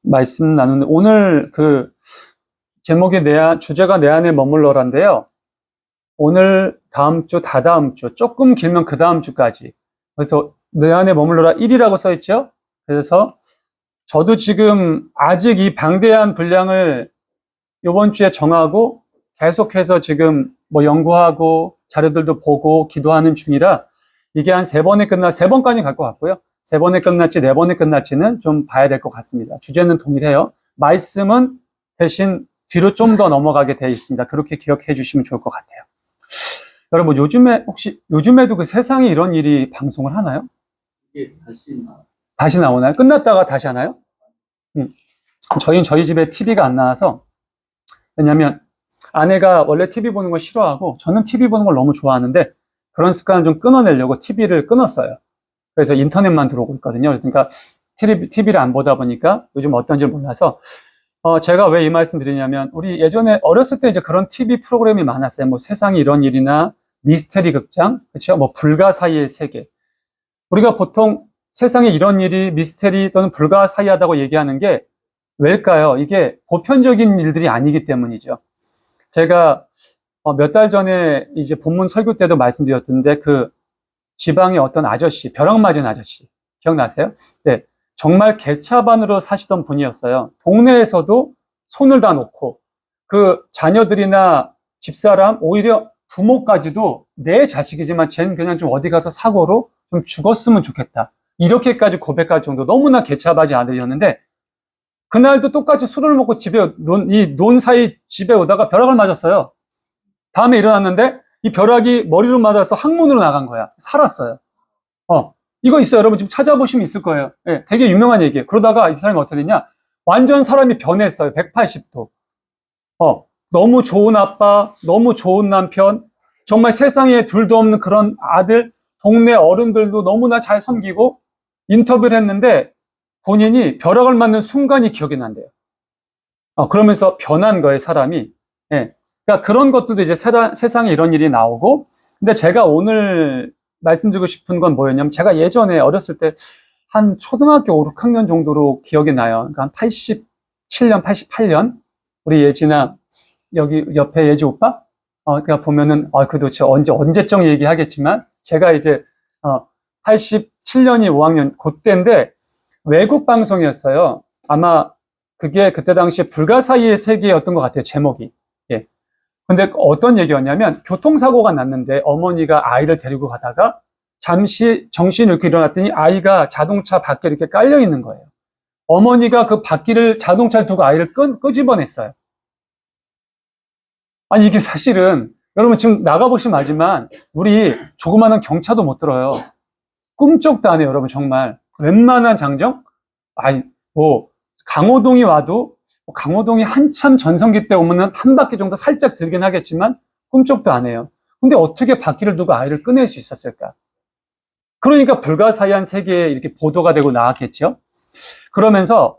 말씀 나누는 오늘 그 제목이 주제가 내 안에 머물러란데요. 오늘, 다음 주, 다다음 주, 조금 길면 그 다음 주까지. 그래서 내 안에 머물러라 1이라고 써 있죠. 그래서 저도 지금 아직 이 방대한 분량을 이번 주에 정하고 계속해서 지금 뭐 연구하고 자료들도 보고 기도하는 중이라 이게 한 세 번까지 갈 것 같고요. 세 번에 끝날지 네 번에 끝날지는 좀 봐야 될 것 같습니다. 주제는 동일해요. 말씀은 대신 뒤로 좀 더 넘어가게 되어 있습니다. 그렇게 기억해 주시면 좋을 것 같아요. 여러분, 요즘에도 그 세상에 이런 일이 방송을 하나요? 이게 다시 나오나요? 끝났다가 다시 하나요? 저희 집에 TV가 안 나와서, 왜냐면 아내가 원래 TV 보는 걸 싫어하고 저는 TV 보는 걸 너무 좋아하는데 그런 습관을 좀 끊어내려고 TV를 끊었어요. 그래서 인터넷만 들어오고 있거든요. 그러니까 TV를 안 보다 보니까 요즘 어떤지 몰라서 제가 왜 이 말씀 드리냐면 우리 예전에 어렸을 때 이제 그런 TV 프로그램이 많았어요. 뭐 세상에 이런 일이나 미스테리 극장, 그렇죠? 뭐 불가사의의 세계. 우리가 보통 세상에 이런 일이 미스테리 또는 불가사의하다고 얘기하는 게 왜일까요? 이게 보편적인 일들이 아니기 때문이죠. 제가 몇 달 전에 이제 본문 설교 때도 말씀드렸던데 그 지방의 어떤 아저씨, 벼락 맞은 아저씨 기억나세요? 네, 정말 개차반으로 사시던 분이었어요. 동네에서도 손을 다 놓고 그 자녀들이나 집사람, 오히려 부모까지도 내 자식이지만 쟤는 그냥 좀 어디 가서 사고로 좀 죽었으면 좋겠다. 이렇게까지 고백할 정도 너무나 개차반이 아들이었는데 그날도 똑같이 술을 먹고 논 사이 집에 오다가 벼락을 맞았어요. 다음에 일어났는데 이 벼락이 머리로 맞아서 항문으로 나간 거야. 살았어요. 이거 있어요. 여러분 지금 찾아보시면 있을 거예요. 네, 되게 유명한 얘기예요. 그러다가 이 사람이 어떻게 됐냐? 완전 사람이 변했어요. 180도. 너무 좋은 아빠, 너무 좋은 남편, 정말 세상에 둘도 없는 그런 아들, 동네 어른들도 너무나 잘 섬기고 인터뷰를 했는데 본인이 벼락을 맞는 순간이 기억이 난대요. 그러면서 변한 거예요, 사람이. 예. 그러니까 그런 것들도 이제 세상에 이런 일이 나오고, 근데 제가 오늘 말씀드리고 싶은 건 뭐였냐면, 제가 예전에 어렸을 때 한 초등학교 5, 6학년 정도로 기억이 나요. 그러니까 한 87년, 88년. 우리 예지나, 여기 옆에 예지 오빠? 그러니까 보면은, 그 도대체 언제적 얘기하겠지만, 제가 이제, 87년이 5학년, 그때인데, 외국 방송이었어요. 아마 그게 그때 당시에 불가사의의 세계였던 것 같아요, 제목이. 예. 근데 어떤 얘기였냐면, 교통사고가 났는데 어머니가 아이를 데리고 가다가 잠시 정신을 잃고 일어났더니 아이가 자동차 밖에 이렇게 깔려 있는 거예요. 어머니가 그 바퀴를 자동차를 두고 아이를 끄집어냈어요. 아니, 이게 사실은, 여러분 지금 나가보시면 알지만, 우리 조그마한 경차도 못 들어요. 꿈쩍도 안 해요, 여러분, 정말. 웬만한 장정? 강호동이 와도, 강호동이 한참 전성기 때 오면은 한 바퀴 정도 살짝 들긴 하겠지만, 꿈쩍도 안 해요. 근데 어떻게 바퀴를 두고 아이를 꺼낼 수 있었을까? 그러니까 불가사의한 세계에 이렇게 보도가 되고 나왔겠죠? 그러면서,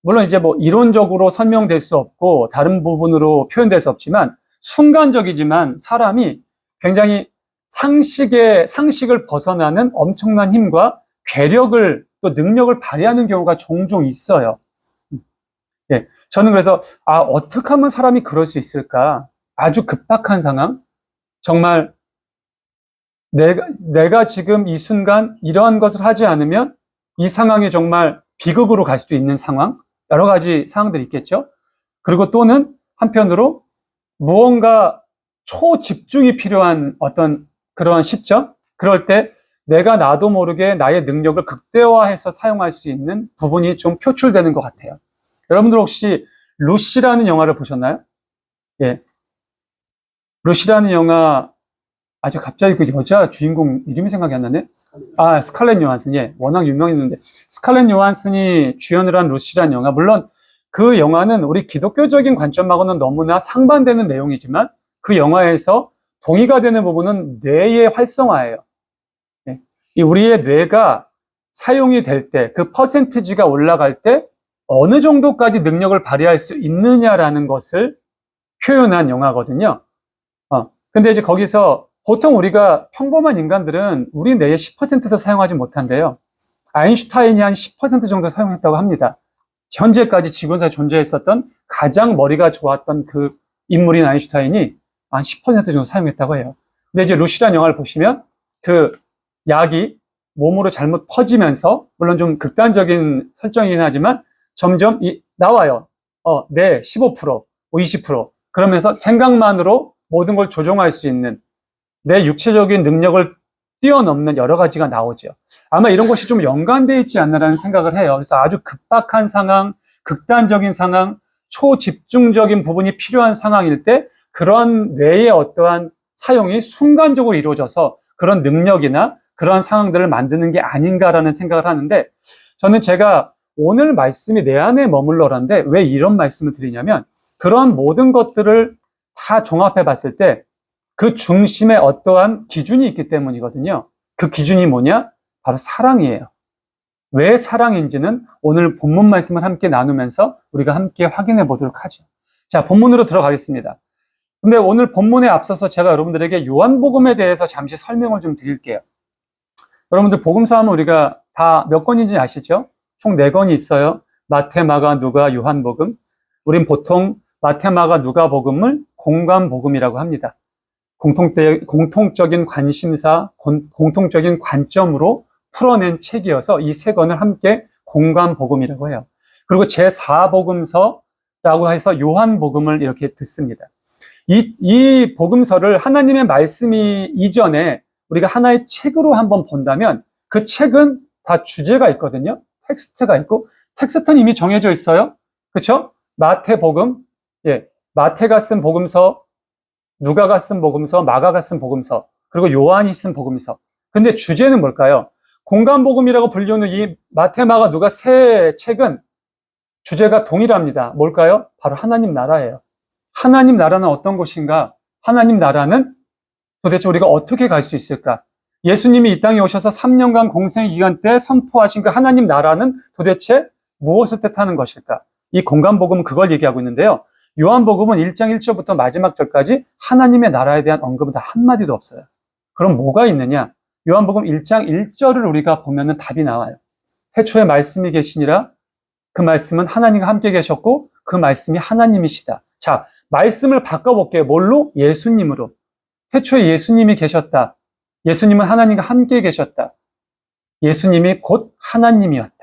물론 이제 뭐 이론적으로 설명될 수 없고, 다른 부분으로 표현될 수 없지만, 순간적이지만 사람이 굉장히 상식을 벗어나는 엄청난 힘과 괴력을 또 능력을 발휘하는 경우가 종종 있어요. 예, 저는 그래서 어떻게 하면 사람이 그럴 수 있을까? 아주 급박한 상황, 정말 내가 지금 이 순간 이러한 것을 하지 않으면 이 상황이 정말 비극으로 갈 수도 있는 상황, 여러 가지 상황들이 있겠죠. 그리고 또는 한편으로 무언가 초집중이 필요한 어떤 그러한 시점, 그럴 때 내가 나도 모르게 나의 능력을 극대화해서 사용할 수 있는 부분이 좀 표출되는 것 같아요. 여러분들 혹시 루시라는 영화를 보셨나요? 예. 루시라는 영화, 아주 갑자기 그 여자 주인공 이름이 생각이 안 나네? 스칼렛 요한슨. 예. 워낙 유명했는데. 스칼렛 요한슨이 주연을 한 루시라는 영화. 물론 그 영화는 우리 기독교적인 관점하고는 너무나 상반되는 내용이지만 그 영화에서 동의가 되는 부분은 뇌의 활성화예요. 예. 이 우리의 뇌가 사용이 될 때, 그 퍼센티지가 올라갈 때 어느 정도까지 능력을 발휘할 수 있느냐라는 것을 표현한 영화거든요. 근데 이제 거기서 보통 우리가 평범한 인간들은 우리 뇌의 10%도 사용하지 못한대요. 아인슈타인이 한 10% 정도 사용했다고 합니다. 현재까지 지구상에 존재했었던 가장 머리가 좋았던 그 인물인 아인슈타인이 한 10% 정도 사용했다고 해요. 근데 이제 루시라는 영화를 보시면 그 약이 몸으로 잘못 퍼지면서, 물론 좀 극단적인 설정이긴 하지만 점점 나와요. 네, 15%, 20%. 그러면서 생각만으로 모든 걸 조종할 수 있는 내 육체적인 능력을 뛰어넘는 여러 가지가 나오죠. 아마 이런 것이 좀 연관되어 있지 않나라는 생각을 해요. 그래서 아주 급박한 상황, 극단적인 상황, 초집중적인 부분이 필요한 상황일 때 그런 뇌의 어떠한 사용이 순간적으로 이루어져서 그런 능력이나 그런 상황들을 만드는 게 아닌가라는 생각을 하는데, 저는 제가 오늘 말씀이 내 안에 머물러라는데 왜 이런 말씀을 드리냐면, 그러한 모든 것들을 다 종합해 봤을 때 그 중심에 어떠한 기준이 있기 때문이거든요. 그 기준이 뭐냐? 바로 사랑이에요. 왜 사랑인지는 오늘 본문 말씀을 함께 나누면서 우리가 함께 확인해 보도록 하죠. 자, 본문으로 들어가겠습니다. 근데 오늘 본문에 앞서서 제가 여러분들에게 요한복음에 대해서 잠시 설명을 좀 드릴게요. 여러분들 복음서 하면 우리가 다 몇 권인지 아시죠? 총 4권이 있어요. 마태, 마가, 누가, 요한복음. 우린 보통 마태, 마가, 누가복음을 공관복음이라고 합니다. 공통적인 관심사, 공통적인 관점으로 풀어낸 책이어서 이 3권을 함께 공관복음이라고 해요. 그리고 제4복음서라고 해서 요한복음을 이렇게 듣습니다. 이 복음서를 하나님의 말씀이 이전에 우리가 하나의 책으로 한번 본다면 그 책은 다 주제가 있거든요. 텍스트가 있고, 텍스트는 이미 정해져 있어요. 그렇죠? 마태복음, 마태가 쓴 복음서, 누가가 쓴 복음서, 마가가 쓴 복음서, 그리고 요한이 쓴 복음서. 근데 주제는 뭘까요? 공관복음이라고 불리는 이 마태, 마가, 누가 3 책은 주제가 동일합니다. 뭘까요? 바로 하나님 나라예요. 하나님 나라는 어떤 것인가? 하나님 나라는 도대체 우리가 어떻게 갈 수 있을까? 예수님이 이 땅에 오셔서 3년간 공생의 기간 때 선포하신 그 하나님 나라는 도대체 무엇을 뜻하는 것일까? 이 공관복음은 그걸 얘기하고 있는데요. 요한복음은 1장 1절부터 마지막 절까지 하나님의 나라에 대한 언급은 다 한마디도 없어요. 그럼 뭐가 있느냐? 요한복음 1장 1절을 우리가 보면은 답이 나와요. 태초에 말씀이 계시니라. 그 말씀은 하나님과 함께 계셨고 그 말씀이 하나님이시다. 자, 말씀을 바꿔볼게요. 뭘로? 예수님으로. 태초에 예수님이 계셨다. 예수님은 하나님과 함께 계셨다. 예수님이 곧 하나님이었다.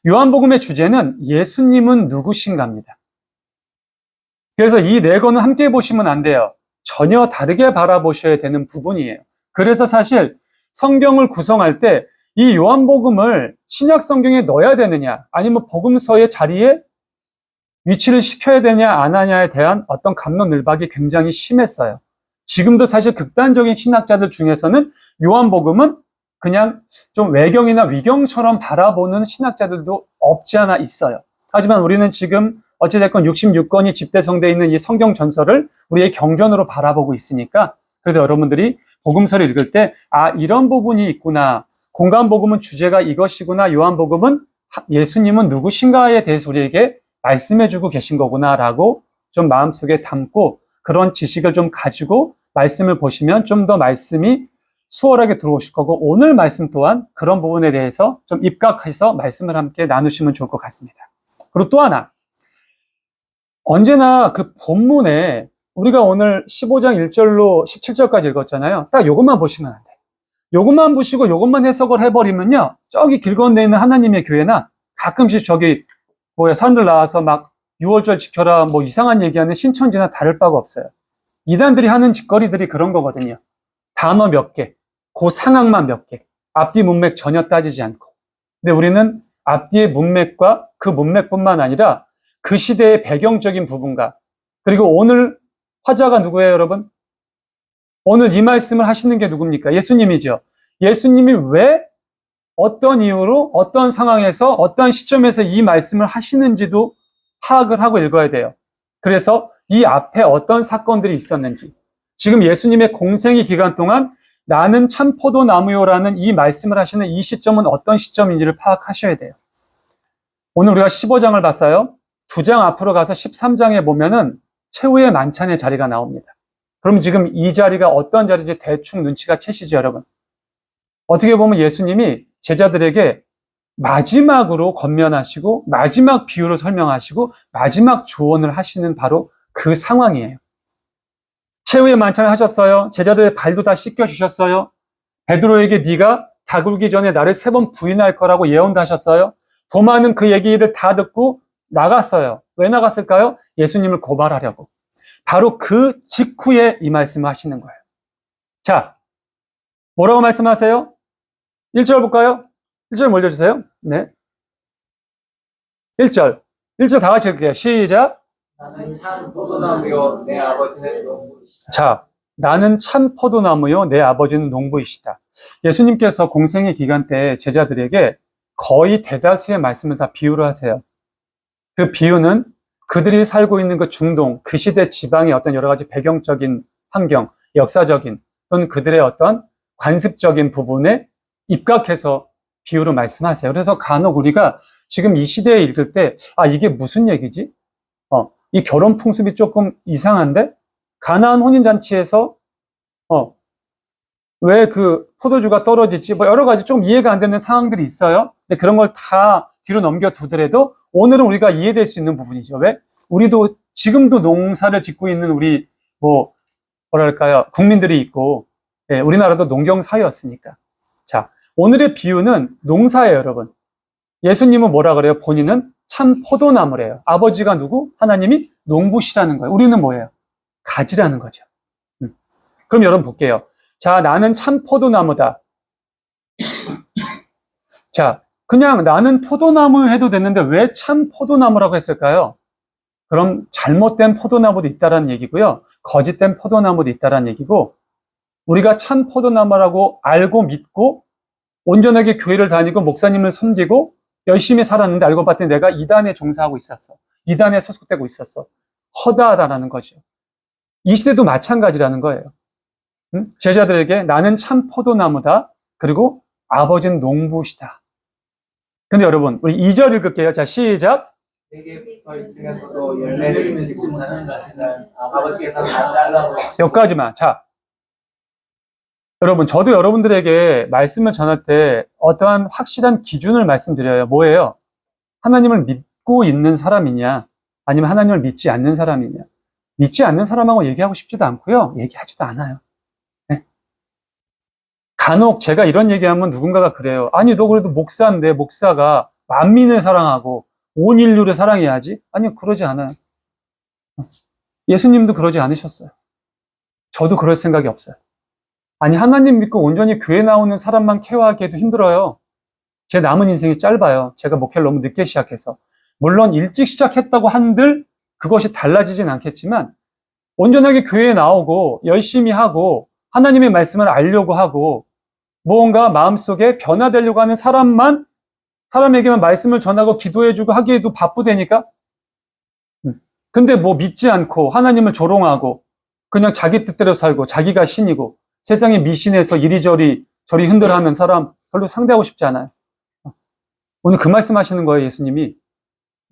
요한복음의 주제는 예수님은 누구신가입니다. 그래서 이 4권은 함께 보시면 안 돼요. 전혀 다르게 바라보셔야 되는 부분이에요. 그래서 사실 성경을 구성할 때 이 요한복음을 신약 성경에 넣어야 되느냐, 아니면 복음서의 자리에 위치를 시켜야 되냐 안 하냐에 대한 어떤 갑론을박이 굉장히 심했어요. 지금도 사실 극단적인 신학자들 중에서는 요한복음은 그냥 좀 외경이나 위경처럼 바라보는 신학자들도 없지 않아 있어요. 하지만 우리는 지금 어찌됐건 66권이 집대성되어 있는 이 성경 전설을 우리의 경전으로 바라보고 있으니까, 그래서 여러분들이 복음서를 읽을 때 이런 부분이 있구나, 공관복음은 주제가 이것이구나, 요한복음은 예수님은 누구신가에 대해서 우리에게 말씀해주고 계신 거구나라고 좀 마음속에 담고 그런 지식을 좀 가지고 말씀을 보시면 좀 더 말씀이 수월하게 들어오실 거고, 오늘 말씀 또한 그런 부분에 대해서 좀 입각해서 말씀을 함께 나누시면 좋을 것 같습니다. 그리고 또 하나, 언제나 그 본문에 우리가 오늘 15장 1절로 17절까지 읽었잖아요. 딱 요것만 보시면 안 돼요. 요것만 보시고 요것만 해석을 해버리면요, 저기 길 건너에 있는 하나님의 교회나 가끔씩 저기 사람들 나와서 막 6월절 지켜라 뭐 이상한 얘기하는 신천지나 다를 바가 없어요. 이단들이 하는 짓거리들이 그런 거거든요. 단어 몇 개, 그 상황만 몇 개, 앞뒤 문맥 전혀 따지지 않고. 근데 우리는 앞뒤의 문맥과 그 문맥뿐만 아니라 그 시대의 배경적인 부분과, 그리고 오늘 화자가 누구예요, 여러분? 오늘 이 말씀을 하시는 게 누굽니까? 예수님이죠. 예수님이 왜, 어떤 이유로, 어떤 상황에서, 어떤 시점에서 이 말씀을 하시는지도 파악을 하고 읽어야 돼요. 그래서 이 앞에 어떤 사건들이 있었는지, 지금 예수님의 공생의 기간 동안 나는 참 포도나무요라는 이 말씀을 하시는 이 시점은 어떤 시점인지를 파악하셔야 돼요. 오늘 우리가 15장을 봤어요. 2장 앞으로 가서 13장에 보면은 최후의 만찬의 자리가 나옵니다. 그럼 지금 이 자리가 어떤 자리인지 대충 눈치가 채시죠, 여러분? 어떻게 보면 예수님이 제자들에게 마지막으로 권면하시고 마지막 비유로 설명하시고 마지막 조언을 하시는 바로 그 상황이에요. 최후의 만찬을 하셨어요. 제자들의 발도 다 씻겨주셨어요. 베드로에게 네가 다 굴기 전에 나를 3번 부인할 거라고 예언도 하셨어요. 도마는 그 얘기를 다 듣고 나갔어요. 왜 나갔을까요? 예수님을 고발하려고. 바로 그 직후에 이 말씀을 하시는 거예요. 자, 뭐라고 말씀하세요? 1절 볼까요? 1절 올려주세요. 네. 1절. 1절 다 같이 읽을게요. 시작. 나는 참 포도나무요 내 아버지는 농부이시다. 자, 나는 참 포도나무요 내 아버지는 농부이시다. 예수님께서 공생의 기간 때 제자들에게 거의 대다수의 말씀을 다 비유로 하세요. 그 비유는 그들이 살고 있는 그 중동, 그 시대 지방의 어떤 여러 가지 배경적인 환경, 역사적인 또는 그들의 어떤 관습적인 부분에 입각해서 비유로 말씀하세요. 그래서 간혹 우리가 지금 이 시대에 읽을 때, 아, 이게 무슨 얘기지? 이 결혼 풍습이 조금 이상한데? 가나안 혼인잔치에서, 왜 그 포도주가 떨어지지? 뭐 여러 가지 좀 이해가 안 되는 상황들이 있어요. 근데 그런 걸 다 뒤로 넘겨두더라도 오늘은 우리가 이해될 수 있는 부분이죠. 왜? 우리도 지금도 농사를 짓고 있는 우리, 뭐랄까요, 국민들이 있고, 예, 우리나라도 농경사회였으니까. 자, 오늘의 비유는 농사예요, 여러분. 예수님은 뭐라 그래요? 본인은 참 포도나무래요. 아버지가 누구? 하나님이 농부시라는 거예요. 우리는 뭐예요? 가지라는 거죠. 그럼 여러분 볼게요. 자, 나는 참 포도나무다. 자, 그냥 나는 포도나무 해도 됐는데 왜 참 포도나무라고 했을까요? 그럼 잘못된 포도나무도 있다라는 얘기고요. 거짓된 포도나무도 있다라는 얘기고, 우리가 참 포도나무라고 알고 믿고 온전하게 교회를 다니고 목사님을 섬기고 열심히 살았는데 알고 봤더니 내가 이단에 종사하고 있었어. 이단에 소속되고 있었어. 허다하다라는 거죠. 이 시대도 마찬가지라는 거예요. 제자들에게 나는 참 포도나무다. 그리고 아버지는 농부시다. 근데 여러분, 우리 2절 읽을게요. 자, 시작. 내게 붙어 있으면서도 열매를 맺지 못하는 가지는 아버지께서 다 잘라버리시고. 여기까지만. 자, 여러분, 저도 여러분들에게 말씀을 전할 때 어떠한 확실한 기준을 말씀드려요. 뭐예요? 하나님을 믿고 있는 사람이냐, 아니면 하나님을 믿지 않는 사람이냐. 믿지 않는 사람하고 얘기하고 싶지도 않고요. 얘기하지도 않아요. 네? 간혹 제가 이런 얘기하면 누군가가 그래요. 아니, 너 그래도 목사인데 목사가 만민을 사랑하고 온 인류를 사랑해야지? 아니요, 그러지 않아요. 예수님도 그러지 않으셨어요. 저도 그럴 생각이 없어요. 아니, 하나님 믿고 온전히 교회 나오는 사람만 케어하기에도 힘들어요. 제 남은 인생이 짧아요. 제가 목회를 너무 늦게 시작해서. 물론 일찍 시작했다고 한들 그것이 달라지진 않겠지만 온전하게 교회에 나오고 열심히 하고 하나님의 말씀을 알려고 하고 무언가 마음속에 변화되려고 하는 사람에게만 말씀을 전하고 기도해주고 하기에도 바쁘다니까. 근데 뭐 믿지 않고 하나님을 조롱하고 그냥 자기 뜻대로 살고 자기가 신이고 세상에 미신해서 이리저리 저리 흔들어하는 사람 별로 상대하고 싶지 않아요. 오늘 그 말씀 하시는 거예요, 예수님이.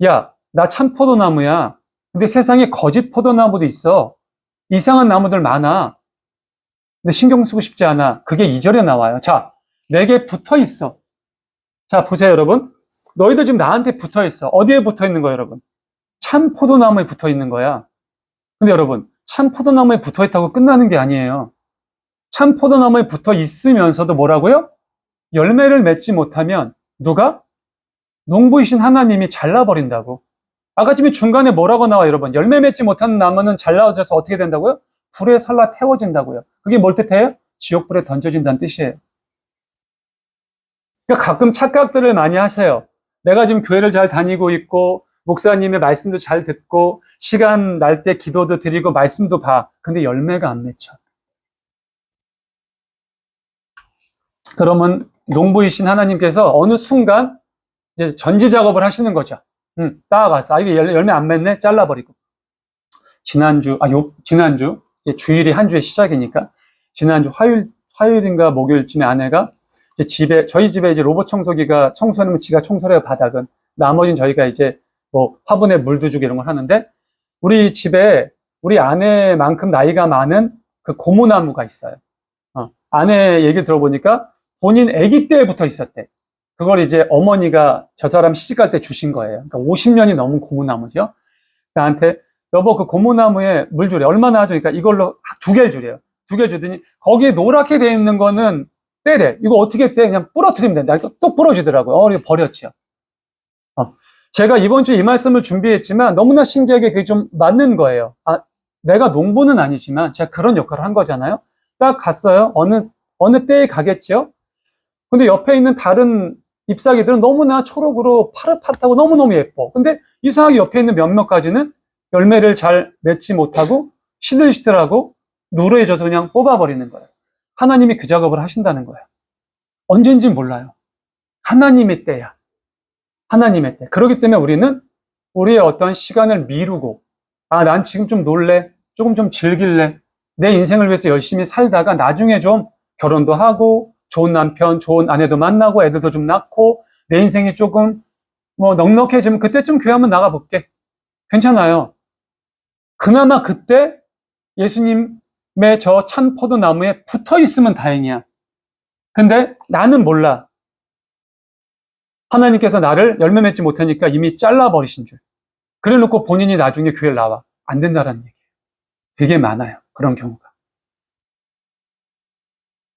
야, 나 참 포도나무야. 근데 세상에 거짓 포도나무도 있어. 이상한 나무들 많아. 근데 신경 쓰고 싶지 않아. 그게 2절에 나와요. 자, 내게 붙어 있어. 자, 보세요, 여러분. 너희들 지금 나한테 붙어 있어. 어디에 붙어 있는 거예요, 여러분? 참 포도나무에 붙어 있는 거야. 근데 여러분, 참 포도나무에 붙어 있다고 끝나는 게 아니에요. 참 포도나무에 붙어 있으면서도 뭐라고요? 열매를 맺지 못하면 누가? 농부이신 하나님이 잘라버린다고. 아까 지금 중간에 뭐라고 나와, 여러분? 열매 맺지 못하는 나무는 잘라져서 어떻게 된다고요? 불에 살라 태워진다고요. 그게 뭘 뜻해요? 지옥불에 던져진다는 뜻이에요. 그러니까 가끔 착각들을 많이 하세요. 내가 지금 교회를 잘 다니고 있고 목사님의 말씀도 잘 듣고 시간 날 때 기도도 드리고 말씀도 봐. 근데 열매가 안 맺혀. 그러면 농부이신 하나님께서 어느 순간 이제 전지 작업을 하시는 거죠. 따라가서 이게 열매 안 맺네? 잘라버리고. 지난주 이제 주일이 한 주의 시작이니까 지난주 화요일인가 목요일쯤에 아내가 이제 저희 집에 이제 로봇 청소기가 청소하면 지가 청소를 해요, 바닥은. 나머지는 저희가 이제 뭐 화분에 물도 주고 이런 걸 하는데 우리 집에 우리 아내만큼 나이가 많은 그 고무나무가 있어요. 아내 얘기를 들어보니까 본인 아기 때부터 있었대. 그걸 이제 어머니가 저 사람 시집갈 때 주신 거예요. 그러니까 50년이 넘은 고무나무죠. 나한테 여보 그 고무나무에 물 주래. 얼마나 주니까 이걸로 2개를 주래요. 2개 주더니 거기에 노랗게 돼 있는 거는 떼래. 이거 어떻게 떼? 그냥 부러뜨리면 된다. 또 부러지더라고요. 이거 버렸죠. 제가 이번 주에 이 말씀을 준비했지만 너무나 신기하게 그게 좀 맞는 거예요. 내가 농부는 아니지만 제가 그런 역할을 한 거잖아요. 딱 갔어요. 어느 때에 가겠죠? 근데 옆에 있는 다른 잎사귀들은 너무나 초록으로 파릇파릇하고 너무너무 예뻐. 근데 이상하게 옆에 있는 몇몇 가지는 열매를 잘 맺지 못하고 시들시들하고 누래져서 그냥 뽑아버리는 거예요. 하나님이 그 작업을 하신다는 거예요. 언젠지 몰라요. 하나님의 때야. 하나님의 때. 그렇기 때문에 우리는 우리의 어떤 시간을 미루고, 난 지금 좀 놀래, 조금 좀 즐길래, 내 인생을 위해서 열심히 살다가 나중에 좀 결혼도 하고, 좋은 남편, 좋은 아내도 만나고, 애들도 좀 낳고, 내 인생이 조금 넉넉해지면 그때쯤 교회 한번 나가볼게. 괜찮아요. 그나마 그때 예수님의 저 참 포도나무에 붙어 있으면 다행이야. 근데 나는 몰라. 하나님께서 나를 열매 맺지 못하니까 이미 잘라버리신 줄. 그래 놓고 본인이 나중에 교회를 나와. 안 된다라는 얘기예요. 되게 많아요. 그런 경우가.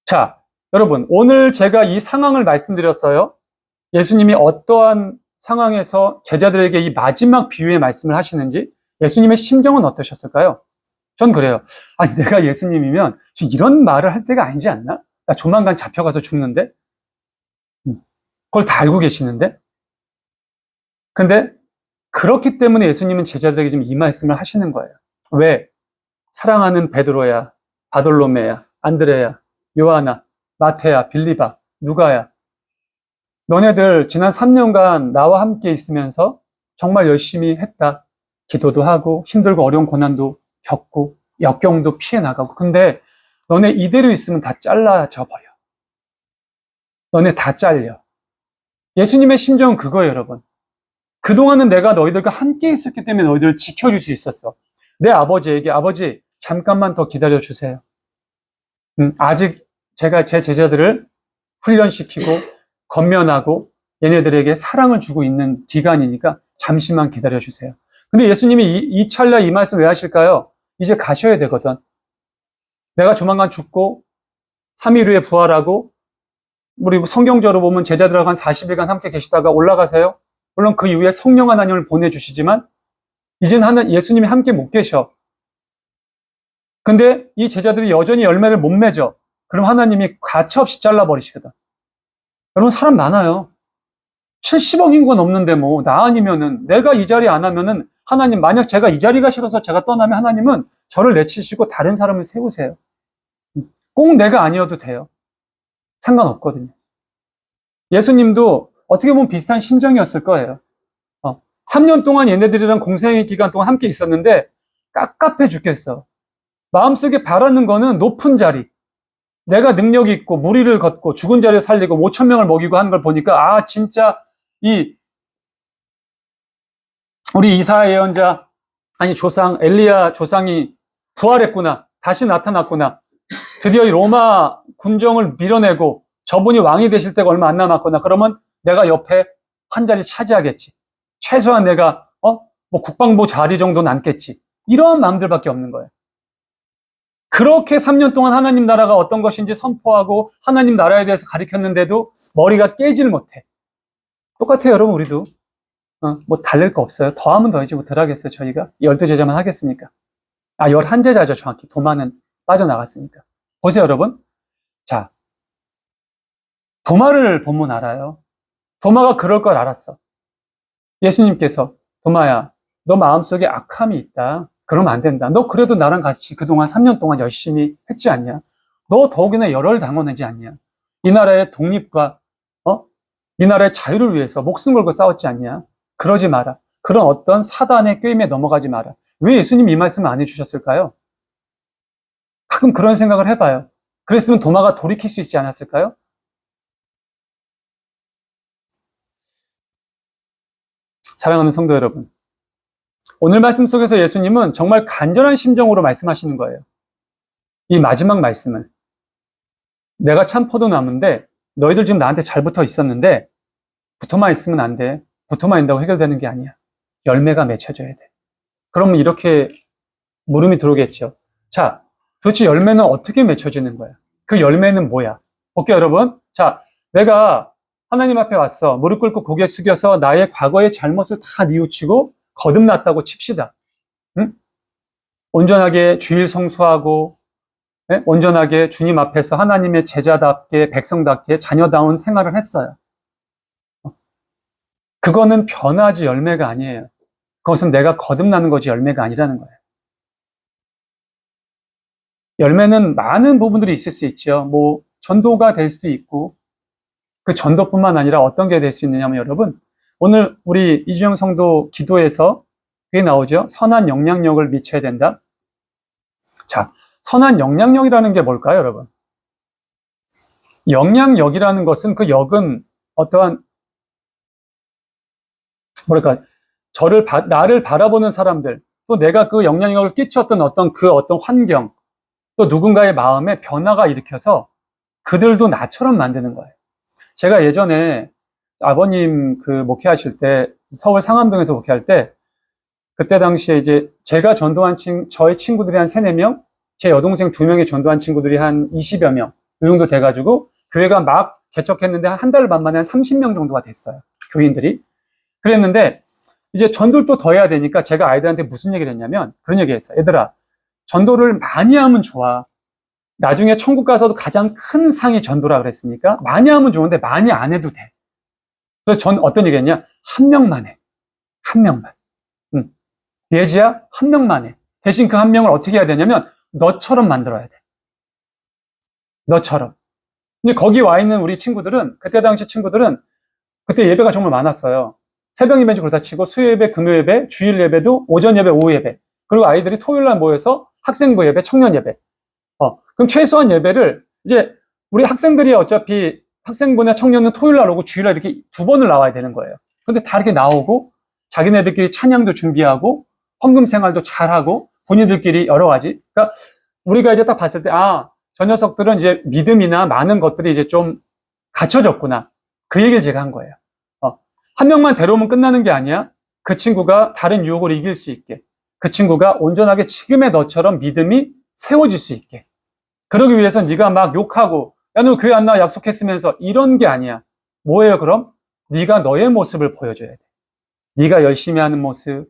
자, 여러분, 오늘 제가 이 상황을 말씀드렸어요. 예수님이 어떠한 상황에서 제자들에게 이 마지막 비유의 말씀을 하시는지 예수님의 심정은 어떠셨을까요? 전 그래요. 내가 예수님이면 지금 이런 말을 할 때가 아니지 않나? 나 조만간 잡혀가서 죽는데? 그걸 다 알고 계시는데? 근데 그렇기 때문에 예수님은 제자들에게 지금 이 말씀을 하시는 거예요. 왜? 사랑하는 베드로야, 바돌로메야, 안드레야, 요하나, 마테야, 빌리바, 누가야. 너네들 지난 3년간 나와 함께 있으면서 정말 열심히 했다. 기도도 하고 힘들고 어려운 고난도 겪고 역경도 피해 나가고. 근데 너네 이대로 있으면 다 잘라져 버려. 너네 다 잘려. 예수님의 심정은 그거예요, 여러분. 그동안은 내가 너희들과 함께 있었기 때문에 너희들을 지켜줄 수 있었어. 내 아버지에게 아버지 잠깐만 더 기다려 주세요. 아직 제가 제 제자들을 훈련시키고 건면하고 얘네들에게 사랑을 주고 있는 기간이니까 잠시만 기다려 주세요. 근데 예수님이 이 찰나 이 말씀 왜 하실까요? 이제 가셔야 되거든. 내가 조만간 죽고 3일 후에 부활하고 우리 성경적으로 보면 제자들하고 한 40일간 함께 계시다가 올라가세요. 물론 그 이후에 성령 하나님을 보내주시지만 이제는 예수님이 함께 못 계셔. 근데 이 제자들이 여전히 열매를 못 맺어. 그럼 하나님이 가차없이 잘라버리시거든. 여러분 사람 많아요. 70억 인구가 넘는데 나 아니면은 내가 이 자리 안 하면은 하나님 만약 제가 이 자리가 싫어서 제가 떠나면 하나님은 저를 내치시고 다른 사람을 세우세요. 꼭 내가 아니어도 돼요. 상관없거든요. 예수님도 어떻게 보면 비슷한 심정이었을 거예요. 3년 동안 얘네들이랑 공생의 기간 동안 함께 있었는데 깝깝해 죽겠어. 마음속에 바라는 거는 높은 자리. 내가 능력이 있고 무리를 걷고 죽은 자를 살리고 5천 명을 먹이고 하는 걸 보니까 진짜 우리 이사야 예언자 조상 엘리야 조상이 부활했구나. 다시 나타났구나. 드디어 이 로마 군정을 밀어내고 저분이 왕이 되실 때가 얼마 안 남았구나. 그러면 내가 옆에 한 자리 차지하겠지. 최소한 내가 국방부 자리 정도는 앉겠지. 이런 마음들밖에 없는 거예요. 그렇게 3년 동안 하나님 나라가 어떤 것인지 선포하고 하나님 나라에 대해서 가르쳤는데도 머리가 깨질 못해. 똑같아요, 여러분. 우리도 달랠 거 없어요. 더하면 더하지 못하겠어요. 저희가 12제자만 하겠습니까? 11제자죠, 정확히. 도마는 빠져나갔으니까. 보세요, 여러분. 자, 도마를 보면 알아요. 도마가 그럴 걸 알았어. 예수님께서 도마야, 너 마음속에 악함이 있다. 그러면 안 된다. 너 그래도 나랑 같이 그동안 3년 동안 열심히 했지 않냐? 너 더욱이나 열혈 당원하지 않냐? 이 나라의 독립과 이 나라의 자유를 위해서 목숨 걸고 싸웠지 않냐? 그러지 마라. 그런 어떤 사단의 꾀임에 넘어가지 마라. 왜 예수님 이 말씀을 안 해주셨을까요? 가끔 그런 생각을 해봐요. 그랬으면 도마가 돌이킬 수 있지 않았을까요? 사랑하는 성도 여러분, 오늘 말씀 속에서 예수님은 정말 간절한 심정으로 말씀하시는 거예요. 이 마지막 말씀을. 내가 참 포도나무인데 너희들 지금 나한테 잘 붙어 있었는데 붙어만 있으면 안 돼. 붙어만 있다고 해결되는 게 아니야. 열매가 맺혀져야 돼. 그러면 이렇게 물음이 들어오겠죠. 자, 도대체 열매는 어떻게 맺혀지는 거야? 그 열매는 뭐야? 볼게요, 여러분. 자, 내가 하나님 앞에 왔어. 무릎 꿇고 고개 숙여서 나의 과거의 잘못을 다 뉘우치고 거듭났다고 칩시다. 응? 온전하게 주일 성수하고, 네? 온전하게 주님 앞에서 하나님의 제자답게, 백성답게, 자녀다운 생활을 했어요. 그거는 변화지 열매가 아니에요. 그것은 내가 거듭나는 거지 열매가 아니라는 거예요. 열매는 많은 부분들이 있을 수 있죠. 뭐 전도가 될 수도 있고, 그 전도뿐만 아니라 어떤 게 될 수 있느냐면, 여러분, 오늘 우리 이주영 성도 기도에서 그게 나오죠. 선한 영향력을 미쳐야 된다. 자, 선한 영향력이라는 게 뭘까요, 여러분? 영향력이라는 것은, 그 역은 어떠한, 뭐랄까, 나를 바라보는 사람들, 또 내가 그 영향력을 끼쳤던 어떤 환경, 또 누군가의 마음에 변화가 일으켜서 그들도 나처럼 만드는 거예요. 제가 예전에 아버님 목회하실 때, 서울 상암동에서 목회할 때, 그때 당시에 이제 제가 전도한 저의 친구들이 한 3, 4명, 제 여동생 2명이 전도한 친구들이 한 20여 명, 이 정도 돼가지고, 교회가 막 개척했는데 한 달 반 만에 한 30명 정도가 됐어요. 교인들이. 그랬는데, 이제 전도를 또 더 해야 되니까 제가 아이들한테 무슨 얘기를 했냐면, 그런 얘기 했어요. 얘들아, 전도를 많이 하면 좋아. 나중에 천국 가서도 가장 큰 상이 전도라 그랬으니까, 많이 하면 좋은데 많이 안 해도 돼. 그래서 전 어떤 얘기 했냐? 한 명만 해. 한 명만. 예지야, 한 명만 해. 대신 그 한 명을 어떻게 해야 되냐면, 너처럼 만들어야 돼. 너처럼. 근데 거기 와 있는 우리 친구들은, 그때 당시 친구들은, 그때 예배가 정말 많았어요. 새벽 예배는 그렇다 치고, 수요 예배, 금요 예배, 주일 예배도 오전 예배, 오후 예배. 그리고 아이들이 토요일 날 모여서 학생부 예배, 청년 예배. 그럼 최소한 예배를, 이제, 우리 학생들이 어차피 학생부나 청년은 토요일 날 오고 주일 날 이렇게 2번을 나와야 되는 거예요. 근데 다 이렇게 나오고, 자기네들끼리 찬양도 준비하고, 헌금 생활도 잘하고, 본인들끼리 여러 가지. 그러니까, 우리가 이제 딱 봤을 때, 저 녀석들은 이제 믿음이나 많은 것들이 이제 좀 갖춰졌구나. 그 얘기를 제가 한 거예요. 한 명만 데려오면 끝나는 게 아니야. 그 친구가 다른 유혹을 이길 수 있게. 그 친구가 온전하게 지금의 너처럼 믿음이 세워질 수 있게. 그러기 위해서 네가 막 욕하고, 야, 너 교회 안 나와 약속했으면서, 이런 게 아니야. 뭐예요, 그럼? 네가 너의 모습을 보여줘야 돼. 네가 열심히 하는 모습,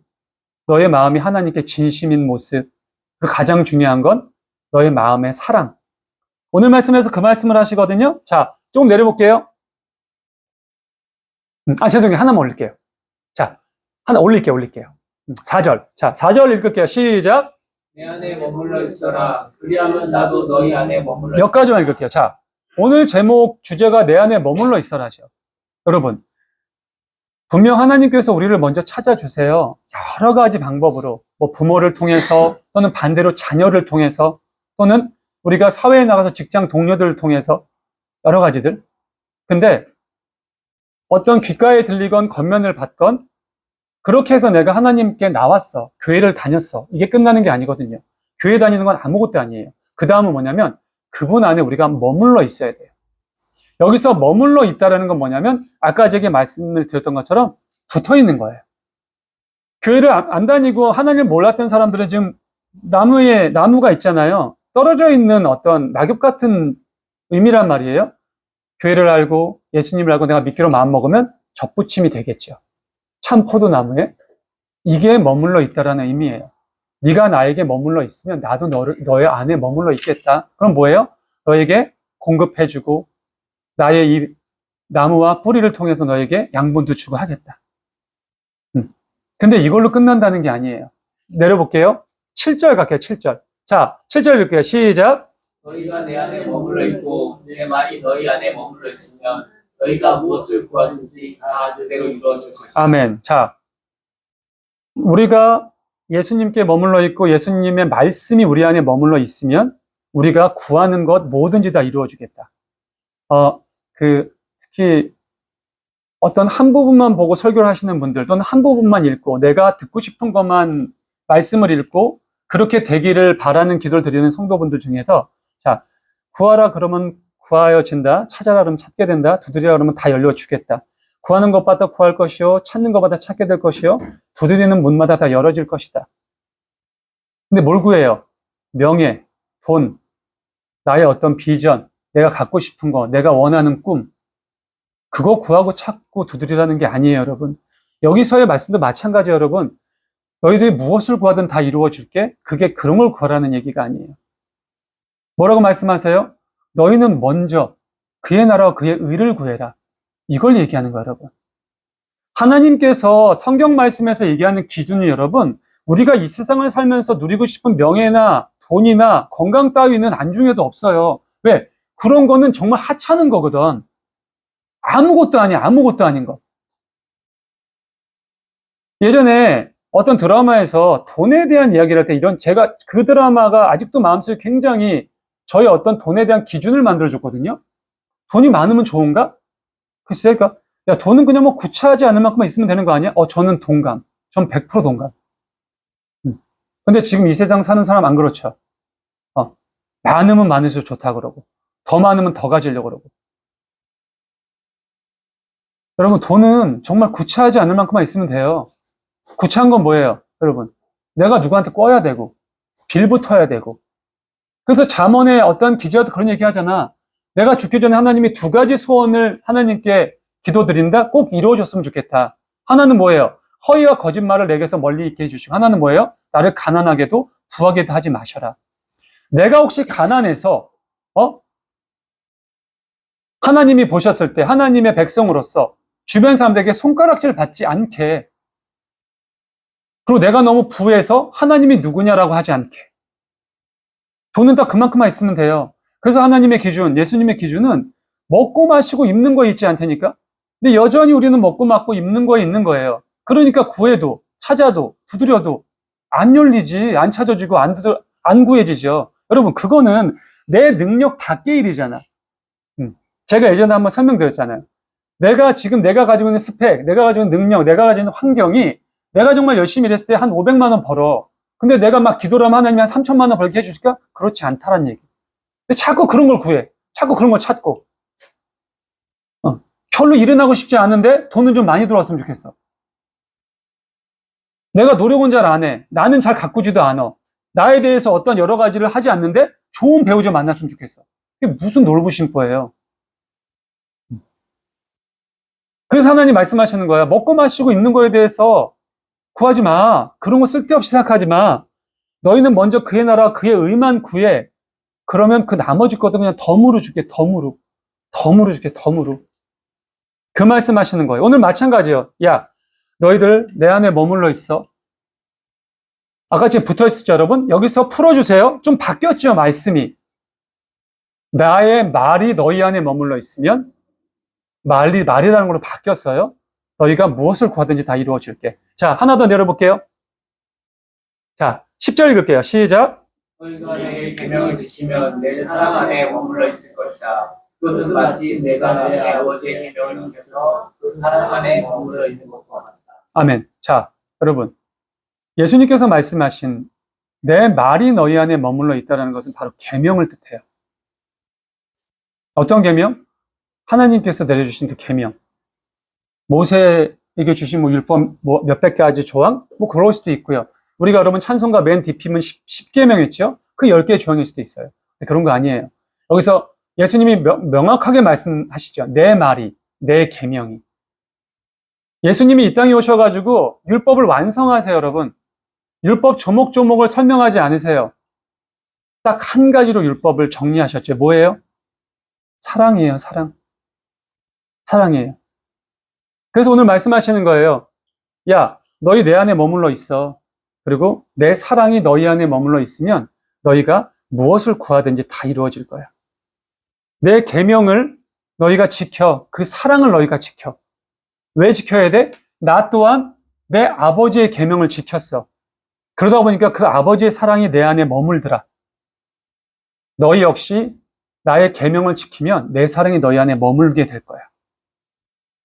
너의 마음이 하나님께 진심인 모습, 그리고 가장 중요한 건 너의 마음의 사랑. 오늘 말씀에서 그 말씀을 하시거든요. 자, 조금 내려볼게요. 죄송해요. 하나만 올릴게요. 자, 하나 올릴게요. 4절. 자, 4절 읽을게요. 시작. 내 안에 머물러 있어라. 그리하면 나도 너희 안에 머물러. 여기까지만 읽을게요. 자, 오늘 제목 주제가 내 안에 머물러 있어라죠. 여러분, 분명 하나님께서 우리를 먼저 찾아주세요. 여러 가지 방법으로, 뭐 부모를 통해서, 또는 반대로 자녀를 통해서, 또는 우리가 사회에 나가서 직장 동료들을 통해서, 여러 가지들. 근데 어떤 귓가에 들리건 겉면을 받건, 그렇게 해서 내가 하나님께 나왔어. 교회를 다녔어. 이게 끝나는 게 아니거든요. 교회 다니는 건 아무것도 아니에요. 그 다음은 뭐냐면, 그분 안에 우리가 머물러 있어야 돼요. 여기서 머물러 있다라는 건 뭐냐면, 아까 제게 말씀을 드렸던 것처럼 붙어 있는 거예요. 교회를 안 다니고 하나님을 몰랐던 사람들은 지금 나무가 있잖아요. 떨어져 있는 어떤 낙엽 같은 의미란 말이에요. 교회를 알고 예수님을 알고 내가 믿기로 마음먹으면 접붙임이 되겠죠. 참 포도나무에. 이게 머물러 있다라는 의미예요. 네가 나에게 머물러 있으면 나도 너의 안에 머물러 있겠다. 그럼 뭐예요? 너에게 공급해주고 나의 이 나무와 뿌리를 통해서 너에게 양분도 주고 하겠다. 근데 이걸로 끝난다는 게 아니에요. 내려볼게요. 7절 갈게요. 7절. 자, 7절 읽을게요. 시작. 너희가 내 안에 머물러 있고 내 말이 너희 안에 머물러 있으면 너희가 무엇을 구하든지 다 그대로 이루어질 것이다. 아멘. 자, 우리가 예수님께 머물러 있고 예수님의 말씀이 우리 안에 머물러 있으면 우리가 구하는 것 뭐든지 다 이루어주겠다. 특히 어떤 한 부분만 보고 설교를 하시는 분들, 또는 한 부분만 읽고 내가 듣고 싶은 것만 말씀을 읽고 그렇게 되기를 바라는 기도를 드리는 성도분들 중에서, 자, 구하라 그러면 구하여진다, 찾아라 그러면 찾게 된다, 두드리라 그러면 다 열려주겠다. 구하는 것마다 구할 것이요, 찾는 것마다 찾게 될 것이요, 두드리는 문마다 다 열어질 것이다. 근데 뭘 구해요? 명예, 돈, 나의 어떤 비전, 내가 갖고 싶은 거, 내가 원하는 꿈, 그거 구하고 찾고 두드리라는 게 아니에요, 여러분. 여기서의 말씀도 마찬가지예요, 여러분. 너희들이 무엇을 구하든 다 이루어 줄게. 그게 그런 걸 구하라는 얘기가 아니에요. 뭐라고 말씀하세요? 너희는 먼저 그의 나라와 그의 의를 구해라. 이걸 얘기하는 거예요, 여러분. 하나님께서 성경 말씀에서 얘기하는 기준이 여러분, 우리가 이 세상을 살면서 누리고 싶은 명예나 돈이나 건강 따위는 안중에도 없어요. 왜? 그런 거는 정말 하찮은 거거든. 아무것도 아니야, 아무것도 아닌 거. 예전에 어떤 드라마에서 돈에 대한 이야기를 할 때 제가 그 드라마가 아직도 마음속에 굉장히 저의 어떤 돈에 대한 기준을 만들어줬거든요. 돈이 많으면 좋은가? 글쎄, 그러니까, 야, 돈은 그냥 뭐 구차하지 않을 만큼만 있으면 되는 거 아니야? 저는 동감. 전 100% 동감. 근데 지금 이 세상 사는 사람 안 그렇죠. 많으면 많을수록 좋다 그러고, 더 많으면 더 가지려고 그러고. 여러분, 돈은 정말 구차하지 않을 만큼만 있으면 돼요. 구차한 건 뭐예요? 여러분, 내가 누구한테 꿔야 되고, 빌 붙어야 되고. 그래서 잠언에 어떤 기자도 그런 얘기 하잖아. 내가 죽기 전에 하나님이 2가지 소원을 하나님께 기도드린다? 꼭 이루어졌으면 좋겠다. 하나는 뭐예요? 허위와 거짓말을 내게서 멀리 있게 해주시고, 하나는 뭐예요? 나를 가난하게도 부하게도 하지 마셔라. 내가 혹시 가난해서 하나님이 보셨을 때 하나님의 백성으로서 주변 사람들에게 손가락질 받지 않게, 그리고 내가 너무 부해서 하나님이 누구냐라고 하지 않게. 돈은 다 그만큼만 있으면 돼요. 그래서 하나님의 기준, 예수님의 기준은 먹고 마시고 입는 거에 있지 않다니까? 근데 여전히 우리는 먹고 마시고 입는 거에 있는 거예요. 그러니까 구해도 찾아도 두드려도 안 열리지, 안 찾아지고 안 구해지죠. 여러분, 그거는 내 능력 밖의 일이잖아. 제가 예전에 한번 설명드렸잖아요. 내가 가지고 있는 스펙, 내가 가지고 있는 능력, 내가 가지고 있는 환경이, 내가 정말 열심히 일했을 때 한 500만 원 벌어. 근데 내가 막 기도를 하면 하나님이 한 3천만 원 벌게 해주실까? 그렇지 않다란 얘기. 근데 자꾸 그런 걸 구해. 자꾸 그런 걸 찾고. 별로 일은 하고 싶지 않은데 돈은 좀 많이 들어왔으면 좋겠어. 내가 노력은 잘 안 해. 나는 잘 가꾸지도 않아. 나에 대해서 어떤 여러 가지를 하지 않는데 좋은 배우자 만났으면 좋겠어. 이게 무슨 놀부심보예요. 그래서 하나님 말씀하시는 거야. 먹고 마시고 입는 거에 대해서 구하지 마. 그런 거 쓸데없이 생각하지 마. 너희는 먼저 그의 나라와 그의 의만 구해. 그러면 그 나머지 것도 그냥 덤으로 줄게. 덤으로. 덤으로 줄게. 덤으로. 그 말씀하시는 거예요. 오늘 마찬가지예요. 야, 너희들 내 안에 머물러 있어. 아까 지금 붙어 있었죠, 여러분? 여기서 풀어주세요. 좀 바뀌었죠, 말씀이. 나의 말이 너희 안에 머물러 있으면 말이라는 걸로 바뀌었어요. 너희가 무엇을 구하든지 다 이루어질게. 자, 하나 더 내려볼게요. 자, 10절 읽을게요. 시작. 너희가 내 계명을 지키면 내 사랑 안에 머물러 있을 것이다. 그것은 마치 내가 내 아버지의 계명을 지켜서 그 사랑 안에 머물러 있는 것과 같다. 아멘. 자, 여러분. 예수님께서 말씀하신 내 말이 너희 안에 머물러 있다는 것은 바로 계명을 뜻해요. 어떤 계명? 하나님께서 내려주신 그 계명. 모세에게 주신 율법 몇백 가지 조항? 그럴 수도 있고요. 우리가 여러분 찬송가 맨 뒷이면 10계명이었죠? 그 10개의 조항일 수도 있어요. 그런 거 아니에요. 여기서 예수님이 명확하게 말씀하시죠. 내 말이, 내 계명이. 예수님이 이 땅에 오셔가지고 율법을 완성하세요, 여러분. 율법 조목조목을 설명하지 않으세요. 딱 한 가지로 율법을 정리하셨죠. 뭐예요? 사랑이에요, 사랑. 사랑이에요. 그래서 오늘 말씀하시는 거예요. 야, 너희 내 안에 머물러 있어. 그리고 내 사랑이 너희 안에 머물러 있으면 너희가 무엇을 구하든지 다 이루어질 거야. 내 계명을 너희가 지켜. 그 사랑을 너희가 지켜. 왜 지켜야 돼? 나 또한 내 아버지의 계명을 지켰어. 그러다 보니까 그 아버지의 사랑이 내 안에 머물더라. 너희 역시 나의 계명을 지키면 내 사랑이 너희 안에 머물게 될 거야.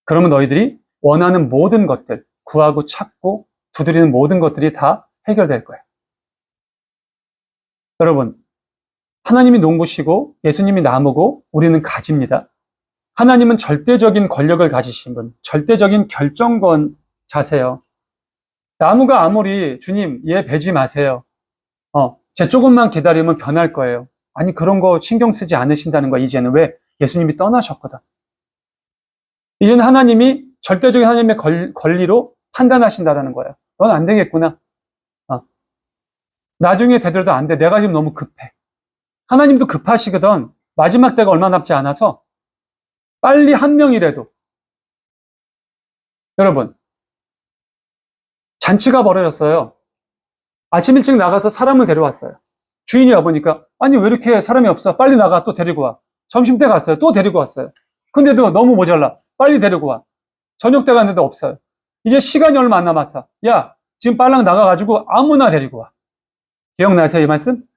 그러면 너희들이 원하는 모든 것들, 구하고 찾고 두드리는 모든 것들이 다 해결될 거야. 여러분, 하나님이 농부시고 예수님이 나무고 우리는 가지입니다. 하나님은 절대적인 권력을 가지신 분, 절대적인 결정권 자세요. 나무가 아무리 주님 얘 베지 마세요. 제 조금만 기다리면 변할 거예요. 아니 그런 거 신경 쓰지 않으신다는 거야 이제는. 왜? 예수님이 떠나셨거든. 이제는 하나님이 절대적인 하나님의 권리로 판단하신다라는 거예요. 넌 안 되겠구나. 나중에 되더라도 안 돼. 내가 지금 너무 급해. 하나님도 급하시거든. 마지막 때가 얼마 남지 않아서 빨리 한 명이라도. 여러분, 잔치가 벌어졌어요. 아침 일찍 나가서 사람을 데려왔어요. 주인이 와보니까 아니 왜 이렇게 사람이 없어? 빨리 나가 또 데리고 와. 점심때 갔어요. 또 데리고 왔어요. 근데도 너무 모자라. 빨리 데리고 와. 저녁 때 갔는데 없어요. 이제 시간이 얼마 안 남았어. 야, 지금 빨랑 나가가지고 아무나 데리고 와. 기억나세요, 이 말씀?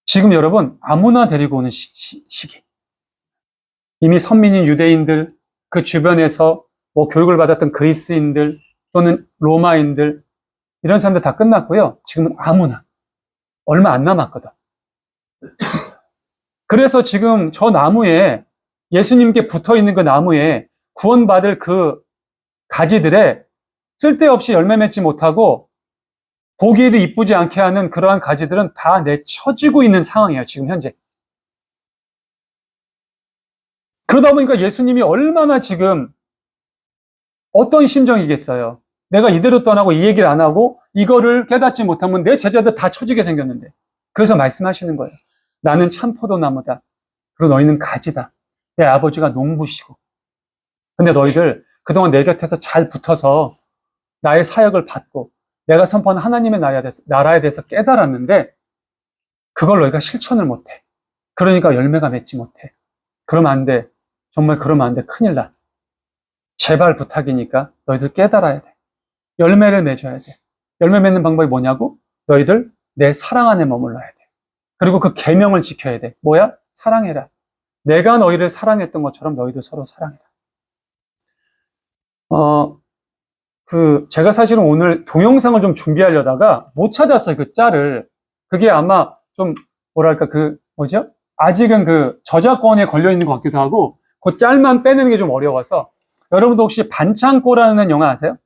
지금 여러분, 아무나 데리고 오는 시기. 이미 선민인 유대인들, 그 주변에서 뭐 교육을 받았던 그리스인들, 또는 로마인들, 이런 사람들 다 끝났고요. 지금은 아무나. 얼마 안 남았거든. 그래서 지금 저 나무에, 예수님께 붙어 있는 그 나무에 구원받을 그 가지들에 쓸데없이 열매 맺지 못하고 보기에도 이쁘지 않게 하는 그러한 가지들은 다 내쳐지고 있는 상황이에요, 지금 현재. 그러다 보니까 예수님이 얼마나 지금 어떤 심정이겠어요. 내가 이대로 떠나고 이 얘기를 안 하고 이거를 깨닫지 못하면 내 제자들 다 처지게 생겼는데. 그래서 말씀하시는 거예요. 나는 참 포도나무다. 그리고 너희는 가지다. 내 아버지가 농부시고. 근데 너희들 그동안 내 곁에서 잘 붙어서 나의 사역을 받고 내가 선포하는 하나님의 나라에 대해서 깨달았는데 그걸 너희가 실천을 못해. 그러니까 열매가 맺지 못해. 그러면 안 돼. 정말 그러면 안 돼. 큰일 나. 제발 부탁이니까 너희들 깨달아야 돼. 열매를 맺어야 돼. 열매 맺는 방법이 뭐냐고? 너희들 내 사랑 안에 머물러야 돼. 그리고 그 계명을 지켜야 돼. 뭐야? 사랑해라. 내가 너희를 사랑했던 것처럼 너희도 서로 사랑해라. 제가 사실은 오늘 동영상을 좀 준비하려다가 못 찾았어요, 그 짤을. 그게 아마 좀, 뭐랄까, 뭐죠? 아직은 그 저작권에 걸려있는 것 같기도 하고, 그 짤만 빼내는 게 좀 어려워서. 여러분도 혹시 반창고라는 영화 아세요?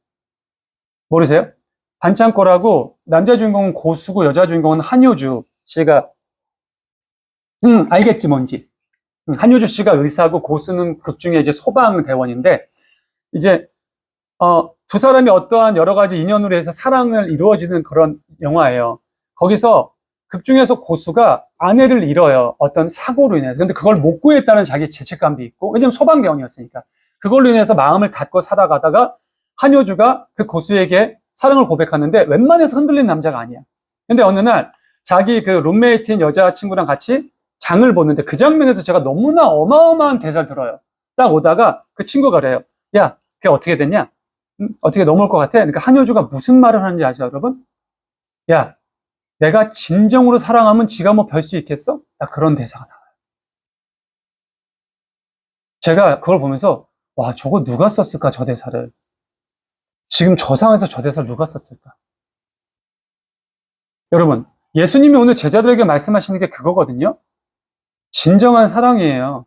모르세요? 반창고라고, 남자 주인공은 고수고 여자 주인공은 한효주 씨가, 알겠지, 뭔지. 한효주 씨가 의사고 고수는 극 중에 이제 소방대원인데, 이제, 두 사람이 어떠한 여러 가지 인연으로 해서 사랑을 이루어지는 그런 영화예요. 거기서 극 중에서 고수가 아내를 잃어요. 어떤 사고로 인해서. 근데 그걸 못 구했다는 자기 죄책감도 있고, 왜냐면 소방대원이었으니까. 그걸로 인해서 마음을 닫고 살아가다가 한효주가 그 고수에게 사랑을 고백하는데 웬만해서 흔들린 남자가 아니야. 근데 어느 날 자기 그 룸메이트인 여자친구랑 같이 장을 보는데 그 장면에서 제가 너무나 어마어마한 대사를 들어요. 딱 오다가 그 친구가 그래요. 야, 그게 어떻게 됐냐? 어떻게 넘어올 것 같아? 그러니까 한효주가 무슨 말을 하는지 아시죠, 여러분? 야, 내가 진정으로 사랑하면 지가 뭐 별 수 있겠어? 딱 그런 대사가 나와요. 제가 그걸 보면서 와, 저거 누가 썼을까, 저 대사를. 지금 저 상황에서 저 대사를 누가 썼을까? 여러분, 예수님이 오늘 제자들에게 말씀하시는 게 그거거든요. 진정한 사랑이에요.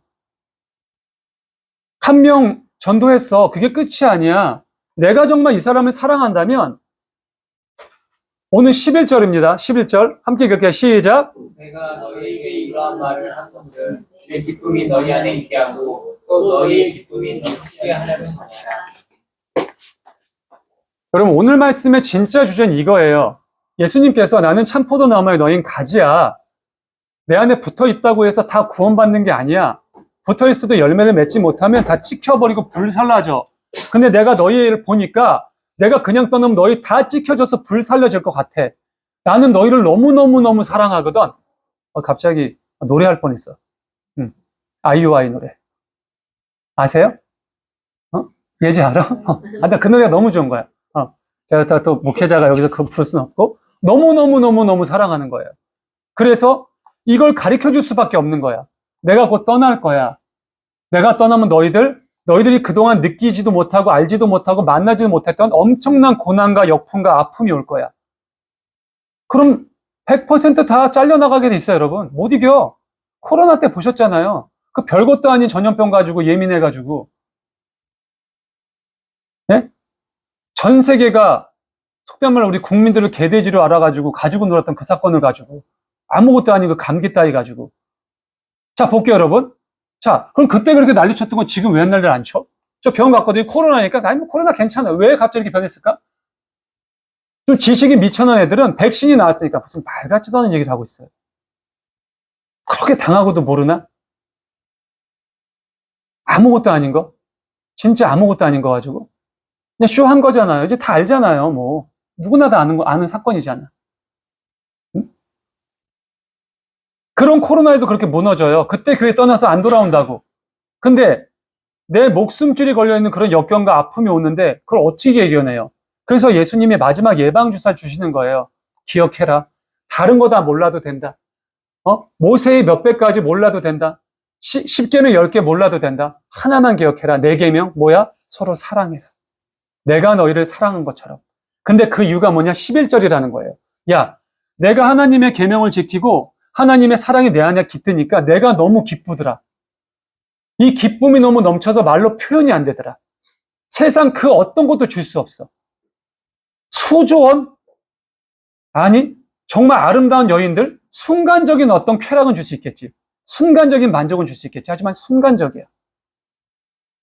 한 명 전도했어. 그게 끝이 아니야. 내가 정말 이 사람을 사랑한다면 오늘 11절입니다. 11절 함께 읽을게요. 시작. 내가 너희에게 이러한 말을 한 것은 내 기쁨이 너희 안에 있게 하고 또 너희의 기쁨이 넘치게 하려는 것이다. 여러분, 오늘 말씀의 진짜 주제는 이거예요. 예수님께서 나는 참 포도나무에 너희는 가지야. 내 안에 붙어 있다고 해서 다 구원받는 게 아니야. 붙어 있어도 열매를 맺지 못하면 다 찍혀버리고 불살라져. 근데 내가 너희를 보니까 내가 그냥 떠나면 너희 다 찍혀져서 불살려질 것 같아. 나는 너희를 너무너무너무 사랑하거든. 갑자기 노래할 뻔했어. 아이유아이 노래. 아세요? 예지 알아? 나 그 노래가 너무 좋은 거야. 제가 또 목회자가 여기서 그거 부를 수는 없고 너무너무너무너무 사랑하는 거예요. 그래서 이걸 가르쳐 줄 수밖에 없는 거야. 내가 곧 떠날 거야. 내가 떠나면 너희들이 그동안 느끼지도 못하고 알지도 못하고 만나지도 못했던 엄청난 고난과 역풍과 아픔이 올 거야. 그럼 100% 다 잘려나가게 돼 있어요, 여러분. 못 이겨. 코로나 때 보셨잖아요. 그 별것도 아닌 전염병 가지고 예민해가지고, 예? 전 세계가 속된 말로 우리 국민들을 개돼지로 알아가지고 가지고 놀았던 그 사건을 가지고 아무것도 아닌 그 감기 따위 가지고. 자, 볼게요, 여러분. 자, 그럼 그때 그렇게 난리 쳤던 건 지금 왜 난리를 안 쳐? 저 병 갔거든요. 코로나니까. 아니, 뭐 코로나 괜찮아. 왜 갑자기 이렇게 변했을까? 좀 지식이 미천한 애들은 백신이 나왔으니까 무슨 말 같지도 않은 얘기를 하고 있어요. 그렇게 당하고도 모르나? 아무것도 아닌 거? 진짜 아무것도 아닌 거 가지고? 그냥 쇼 한 거잖아요. 이제 다 알잖아요, 뭐. 누구나 다 아는 사건이잖아. 응? 그런 코로나에도 그렇게 무너져요. 그때 교회 떠나서 안 돌아온다고. 근데 내 목숨줄이 걸려있는 그런 역경과 아픔이 오는데 그걸 어떻게 이겨내요? 그래서 예수님이 마지막 예방주사를 주시는 거예요. 기억해라. 다른 거 다 몰라도 된다. 모세의 몇 배까지 몰라도 된다. 10계명 10개 몰라도 된다. 하나만 기억해라. 내 계명 뭐야? 서로 사랑해라. 내가 너희를 사랑한 것처럼. 근데 그 이유가 뭐냐? 11절이라는 거예요. 야, 내가 하나님의 계명을 지키고 하나님의 사랑이 내 안에 깃드니까 내가 너무 기쁘더라. 이 기쁨이 너무 넘쳐서 말로 표현이 안 되더라. 세상 그 어떤 것도 줄 수 없어. 수조원? 아니, 정말 아름다운 여인들? 순간적인 어떤 쾌락은 줄 수 있겠지. 순간적인 만족은 줄 수 있겠지. 하지만 순간적이야.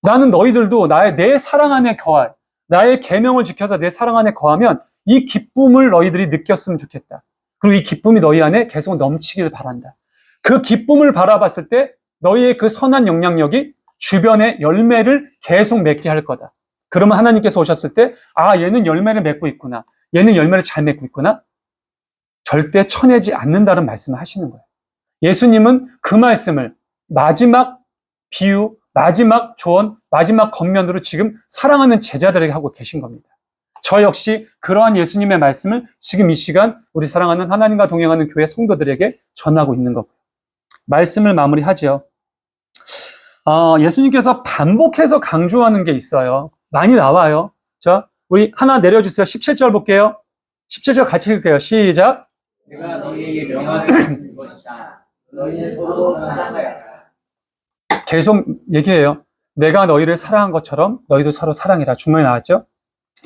나는 너희들도 내 사랑 안에 거할, 나의 계명을 지켜서 내 사랑 안에 거하면 이 기쁨을 너희들이 느꼈으면 좋겠다. 그리고 이 기쁨이 너희 안에 계속 넘치길 바란다. 그 기쁨을 바라봤을 때 너희의 그 선한 영향력이 주변에 열매를 계속 맺게 할 거다. 그러면 하나님께서 오셨을 때, 아, 얘는 열매를 맺고 있구나. 얘는 열매를 잘 맺고 있구나. 절대 쳐내지 않는다는 말씀을 하시는 거예요. 예수님은 그 말씀을 마지막 비유, 마지막 조언, 마지막 겉면으로 지금 사랑하는 제자들에게 하고 계신 겁니다. 저 역시 그러한 예수님의 말씀을 지금 이 시간 우리 사랑하는 하나님과 동행하는 교회 성도들에게 전하고 있는 거고요. 말씀을 마무리하죠. 예수님께서 반복해서 강조하는 게 있어요. 많이 나와요. 자, 우리 하나 내려주세요. 17절 볼게요. 17절 같이 읽을게요. 시작. 내가 너희에게 명하는 것이다. 너희는 서로 사랑하여라. 계속 얘기해요. 내가 너희를 사랑한 것처럼 너희도 서로 사랑해라. 중간에 나왔죠?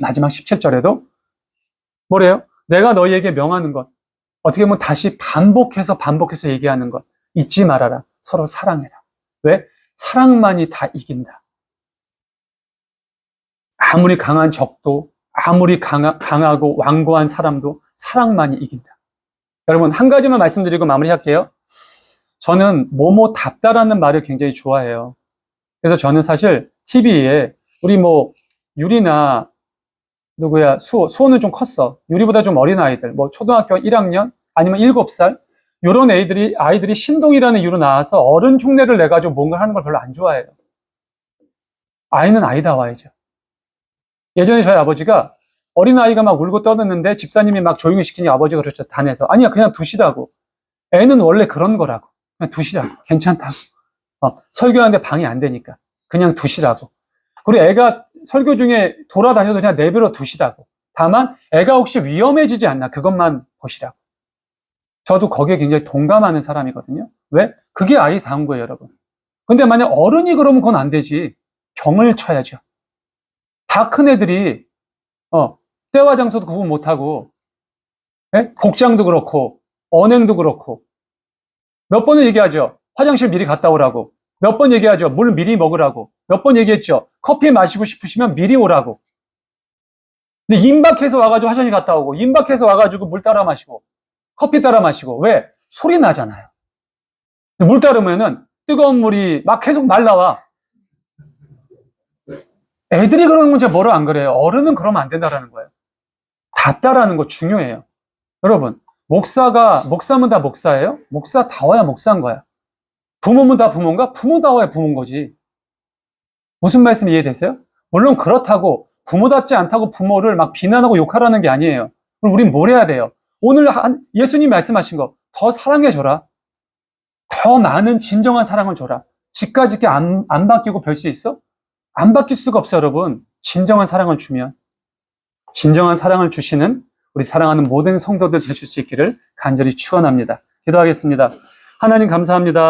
마지막 17절에도 뭐래요? 내가 너희에게 명하는 것. 어떻게 보면 다시 반복해서 얘기하는 것. 잊지 말아라. 서로 사랑해라. 왜? 사랑만이 다 이긴다. 아무리 강한 적도, 아무리 강하고 완고한 사람도 사랑만이 이긴다. 여러분, 한 가지만 말씀드리고 마무리할게요. 저는 뭐뭐답다라는 말을 굉장히 좋아해요. 그래서 저는 사실 TV에 우리 유리나 누구야, 수호는 좀 컸어. 유리보다 좀 어린 아이들, 초등학교 1학년 아니면 7살 요런 아이들이 신동이라는 이유로 나와서 어른 흉내를 내가지고 뭔가 하는 걸 별로 안 좋아해요. 아이는 아이다워야죠. 예전에 저희 아버지가 어린아이가 막 울고 떠드는데 집사님이 막 조용히 시키니 아버지가 그랬죠. 단에서. 아니야, 그냥 두시라고. 애는 원래 그런 거라고. 그냥 두시라고. 괜찮다고. 설교하는데 방해 안 되니까. 그냥 두시라고. 그리고 애가 설교 중에 돌아다녀도 그냥 내버려 두시라고. 다만 애가 혹시 위험해지지 않나 그것만 보시라고. 저도 거기에 굉장히 동감하는 사람이거든요. 왜? 그게 아이다운 거예요, 여러분. 근데 만약 어른이 그러면 그건 안 되지. 경을 쳐야죠. 다 큰 애들이 때와 장소도 구분 못하고 복장도 그렇고 언행도 그렇고 몇 번을 얘기하죠. 화장실 미리 갔다 오라고. 몇 번 얘기하죠. 물 미리 먹으라고. 몇 번 얘기했죠. 커피 마시고 싶으시면 미리 오라고. 근데 임박해서 와가지고 화장실 갔다 오고 임박해서 와가지고 물 따라 마시고 커피 따라 마시고. 왜? 소리 나잖아요. 물 따르면은 뜨거운 물이 막 계속 말 나와. 애들이 그러는 건 제가 뭐로 안 그래요. 어른은 그러면 안 된다라는 거예요. 답다라는 거 중요해요. 여러분, 목사면 다 목사예요? 목사다워야 목사인 거야. 부모면 다 부모인가? 부모다워야 부모인 거지. 무슨 말씀 이해되세요? 물론 그렇다고 부모답지 않다고 부모를 막 비난하고 욕하라는 게 아니에요. 그럼 우린 뭘 해야 돼요? 오늘 예수님 말씀하신 거 더 사랑해줘라. 더 많은 진정한 사랑을 줘라. 집까지 이렇게 안 바뀌고 별 수 있어? 안 바뀔 수가 없어요, 여러분. 진정한 사랑을 주면. 진정한 사랑을 주시는 우리 사랑하는 모든 성도들 되실 수 있기를 간절히 축원합니다. 기도하겠습니다. 하나님 감사합니다.